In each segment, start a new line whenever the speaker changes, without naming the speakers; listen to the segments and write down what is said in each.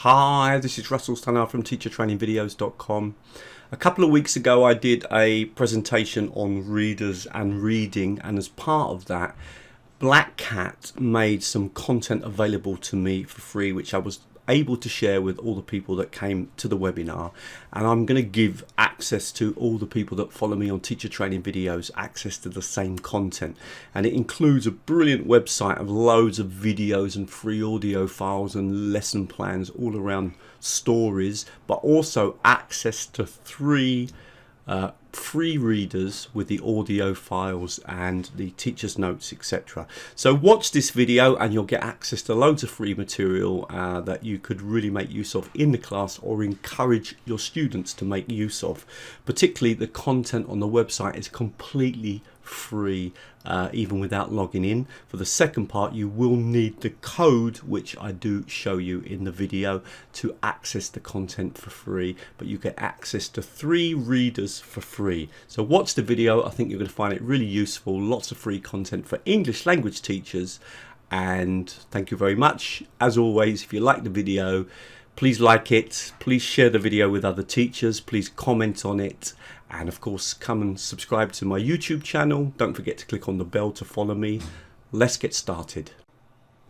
Hi, this is Russell Stannard from teachertrainingvideos.com. A couple of weeks ago I did a presentation on readers and reading, and as part of that Blackcat made some content available to me for free, which I was able to share with all the people that came to the webinar, and I'm going to give access to all the people that follow me on Teacher Training Videos access to the same content, and it includes a brilliant website of loads of videos and free audio files and lesson plans all around stories, but also access to three free readers with the audio files and the teacher's notes, etc. So watch this video and you'll get access to loads of free material that you could really make use of in the class or encourage your students to make use of. Particularly the content on the website is completely free, even without logging in. For the second part you will need the code, which I do show you in the video, to access the content for free, but you get access to 3 readers for free. So watch the video. I think you're going to find it really useful. Lots of free content for English language teachers, and thank you very much. As always, if you like the video, please like it, please share the video with other teachers, please comment on it, and of course come and subscribe to my YouTube channel. Don't forget to click on the bell to follow me. Let's get started.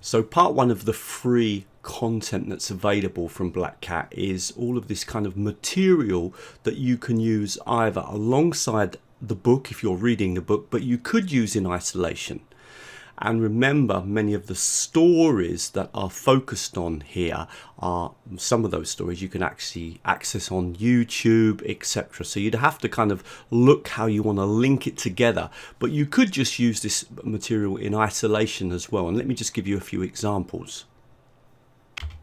So part 1 of the free content that's available from Blackcat is all of this kind of material that you can use either alongside the book if you're reading the book, but you could use in isolation. And remember, many of the stories that are focused on here are some of those stories you can actually access on YouTube, etc. So you'd have to kind of look how you want to link it together, but you could just use this material in isolation as well. And let me just give you a few examples.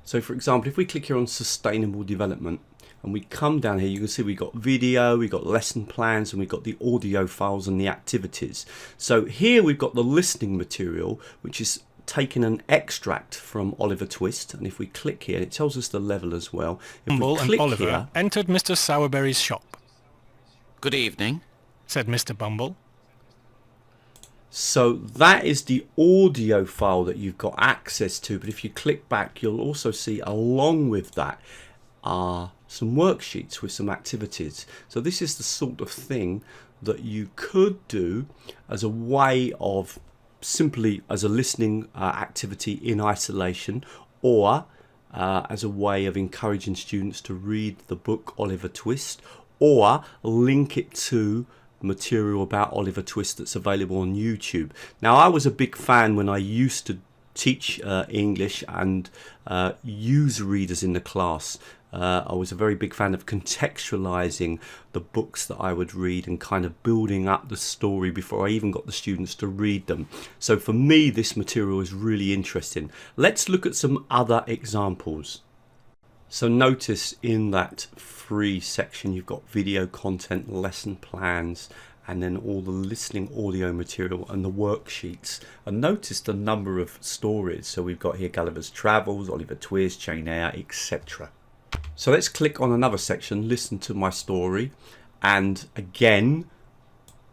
So for example, if we click here on sustainable development and we come down here, you can see we've got video, we've got lesson plans, and we've got the audio files and the activities. So here we've got the listening material, which is taking an extract from Oliver Twist, and if we click here, it tells us the level as well. If
Bumble
we click
and Oliver
here,
entered Mr. Sowerberry's shop.
Good evening,
Said Mr. Bumble.
so that is the audio file that you've got access to, but if you click back, you'll also see along with that are some worksheets with some activities. So this is the sort of thing that you could do as a way of simply as a listening activity in isolation, or as a way of encouraging students to read the book Oliver Twist, or link it to material about Oliver Twist that's available on YouTube. Now, I was a big fan when I used to teach English and use readers in the class. I was a very big fan of contextualizing the books that I would read and kind of building up the story before I even got the students to read them. So for me, this material is really interesting. Let's look at some other examples. So notice in that free section you've got video content, lesson plans, and then all the listening audio material and the worksheets. And notice the number of stories. So we've got here Gulliver's Travels, Oliver Twist, Jane Eyre, etc. So let's click on another section, listen to my story, and again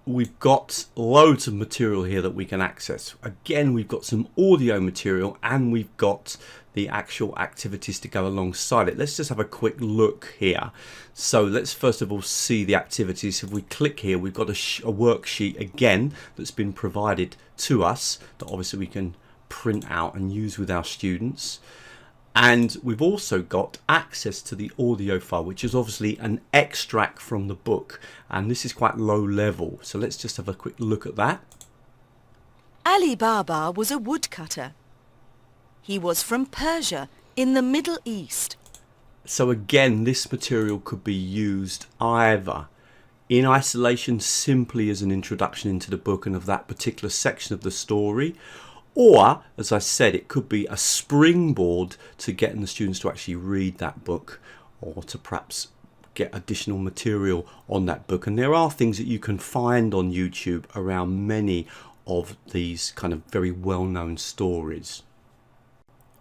we've got loads of material here that we can access. Again, we've got some audio material and we've got the actual activities to go alongside it. Let's just have a quick look here. So let's first of all see the activities. If we click here, we've got a worksheet again that's been provided to us that obviously we can print out and use with our students. And we've also got access to the audio file, which is obviously an extract from the book, and this is quite low level. So let's just have a quick look at that.
Ali Baba was a woodcutter. He was from Persia in the Middle East.
So again, this material could be used either in isolation, simply as an introduction into the book and of that particular section of the story, or, as I said, it could be a springboard to getting the students to actually read that book, or to perhaps get additional material on that book. And there are things that you can find on YouTube around many of these kind of very well-known stories.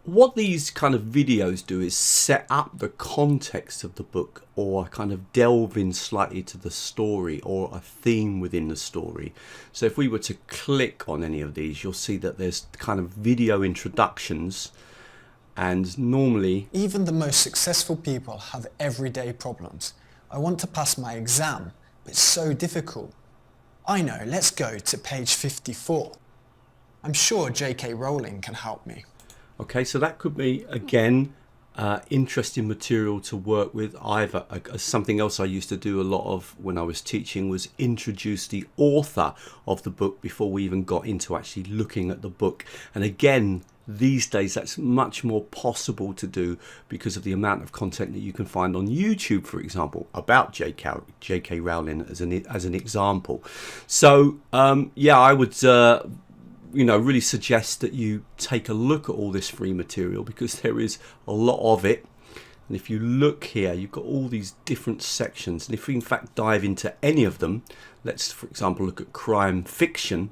What these kind of videos do is set up the context of the book, or kind of delve in slightly to the story or a theme within the story. So if we were to click on any of these, you'll see that there's kind of video introductions And normally,
Even the most successful people have everyday problems. I want to pass my exam, but it's so difficult. I know, let's go to page 54. I'm sure J.K. Rowling can help me.
okay, so that could be, again, interesting material to work with. Either something else I used to do a lot of when I was teaching was introduce the author of the book before we even got into actually looking at the book. And again, these days that's much more possible to do because of the amount of content that you can find on YouTube, for example, about J.K. Rowling as an example. So yeah, I would really suggest that you take a look at all this free material, because there is a lot of it. And if you look here, you've got all these different sections, and if we in fact dive into any of them, let's for example look at crime fiction,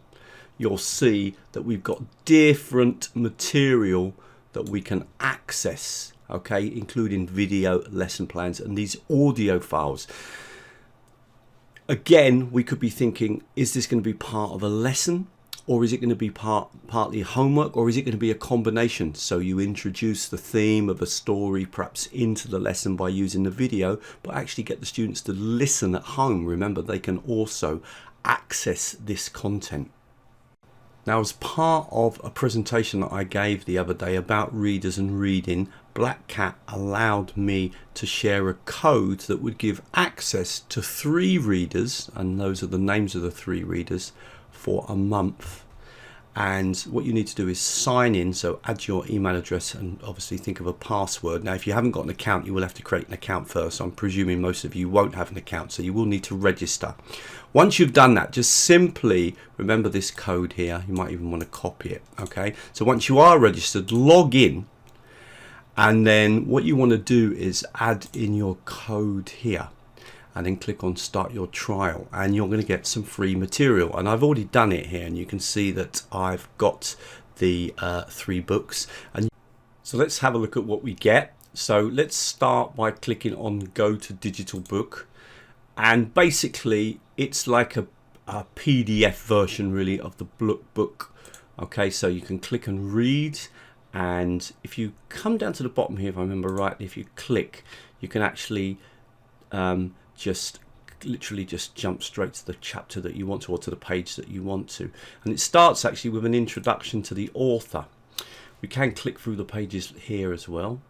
you'll see that we've got different material that we can access, okay, including video lesson plans and these audio files. Again, we could be thinking, is this going to be part of a lesson, or is it going to be partly homework, or is it going to be a combination? So you introduce the theme of a story perhaps into the lesson by using the video, but actually get the students to listen at home. Remember, they can also access this content. Now, as part of a presentation that I gave the other day about readers and reading, Blackcat allowed me to share a code that would give access to 3 readers, and those are the names of the 3 readers, for a month. And what you need to do is sign in, so add your email address and obviously think of a password. Now, if you haven't got an account, you will have to create an account first. I'm presuming most of you won't have an account, so you will need to register. Once you've done that, just simply remember this code here. You might even want to copy it, okay? So once you are registered, log in, and then what you want to do is add in your code here, and then click on start your trial, and you're going to get some free material. And I've already done it here, and you can see that I've got the 3 books. And so let's have a look at what we get. So let's start by clicking on go to digital book, and basically it's like a PDF version really of the book. Okay, so you can click and read, and if you come down to the bottom here, if I remember rightly, if you click, you can actually literally just jump straight to the chapter that you want to, or to the page that you want to. And it starts actually with an introduction to the author. We can click through the pages here as well,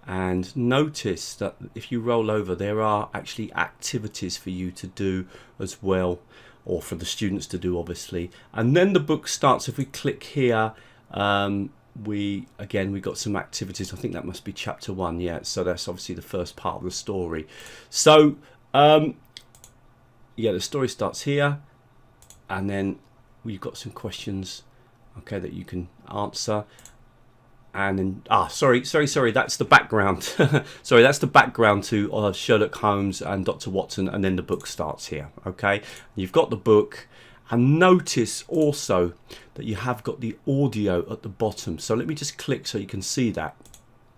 and notice that if you roll over, there are actually activities for you to do as well, or for the students to do obviously. And then the book starts. If we click here, we got some activities. I think that must be chapter 1. Yeah, so that's obviously the first part of the story. So yeah, the story starts here, and then we've got some questions, okay, that you can answer. And then sorry, that's the background. Sorry, that's the background to Sherlock Holmes and Dr. Watson, and then the book starts here. Okay, you've got the book, and notice also that you have got the audio at the bottom. So let me just click so you can see that.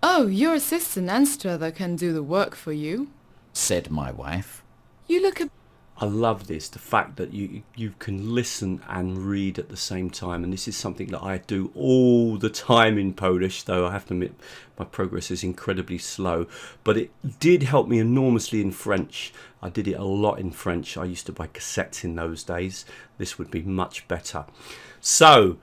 Oh, your assistant Anstruther can do the work for you,
said my wife.
You look a...
I love this, the fact that you can listen and read at the same time, and this is something that I do all the time in Polish, though I have to admit my progress is incredibly slow, but it did help me enormously in French. I did it a lot in French. I used to buy cassettes in those days. This would be much better. So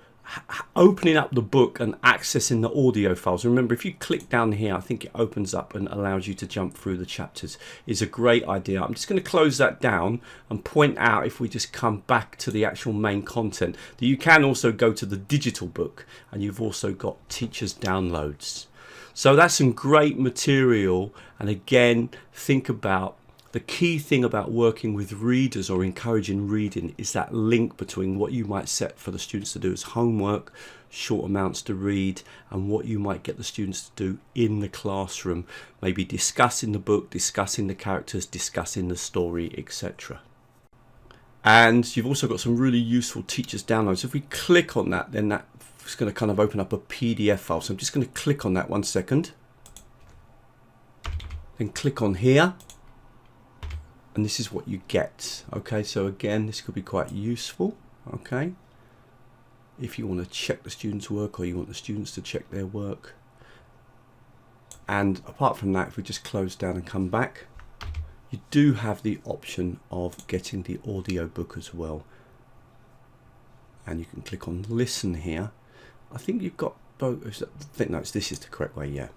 opening up the book and accessing the audio files. Remember, if you click down here, I think it opens up and allows you to jump through the chapters. Is a great idea. I'm just going to close that down and point out, if we just come back to the actual main content, that you can also go to the digital book, and you've also got teachers downloads. So that's some great material. And again, think about the key thing about working with readers or encouraging reading is that link between what you might set for the students to do as homework, short amounts to read, and what you might get the students to do in the classroom, maybe discussing the book, discussing the characters, discussing the story, etc. And you've also got some really useful teachers downloads. If we click on that, then that's going to kind of open up a PDF file. So I'm just going to click on that 1 second. Then click on here. And this is what you get. Okay, so again, this could be quite useful. Okay, if you want to check the students' work, or you want the students to check their work. And apart from that, if we just close down and come back, you do have the option of getting the audio book as well. And you can click on listen here. I think you've got both. I think no, this is the correct way, yeah.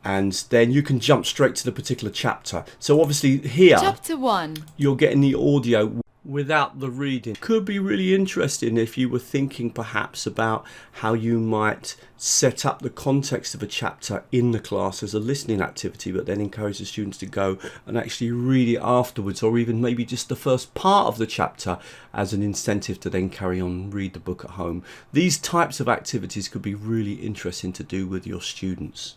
And then you can jump straight to the particular chapter. So obviously here,
Chapter 1.
you're getting the audio without the reading. Could be really interesting if you were thinking perhaps about how you might set up the context of a chapter in the class as a listening activity, but then encourage the students to go and actually read it afterwards, or even maybe just the first part of the chapter as an incentive to then carry on and read the book at home. These types of activities could be really interesting to do with your students.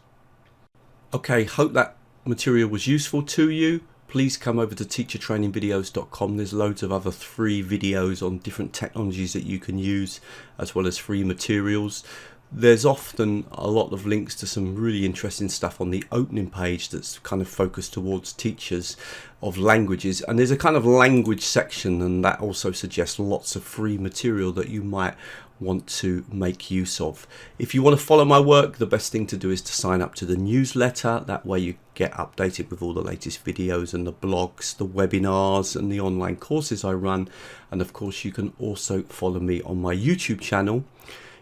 Okay, hope that material was useful to you. Please come over to teachertrainingvideos.com. There's loads of other free videos on different technologies that you can use, as well as free materials. There's often a lot of links to some really interesting stuff on the opening page that's kind of focused towards teachers of languages, and there's a kind of language section, and that also suggests lots of free material that you might want to make use of. If you want to follow my work, the best thing to do is to sign up to the newsletter. That way you get updated with all the latest videos and the blogs, the webinars and the online courses I run. And of course you can also follow me on my YouTube channel.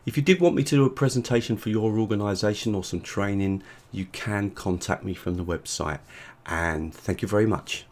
If you did want me to do a presentation for your organisation or some training, you can contact me from the website. And thank you very much.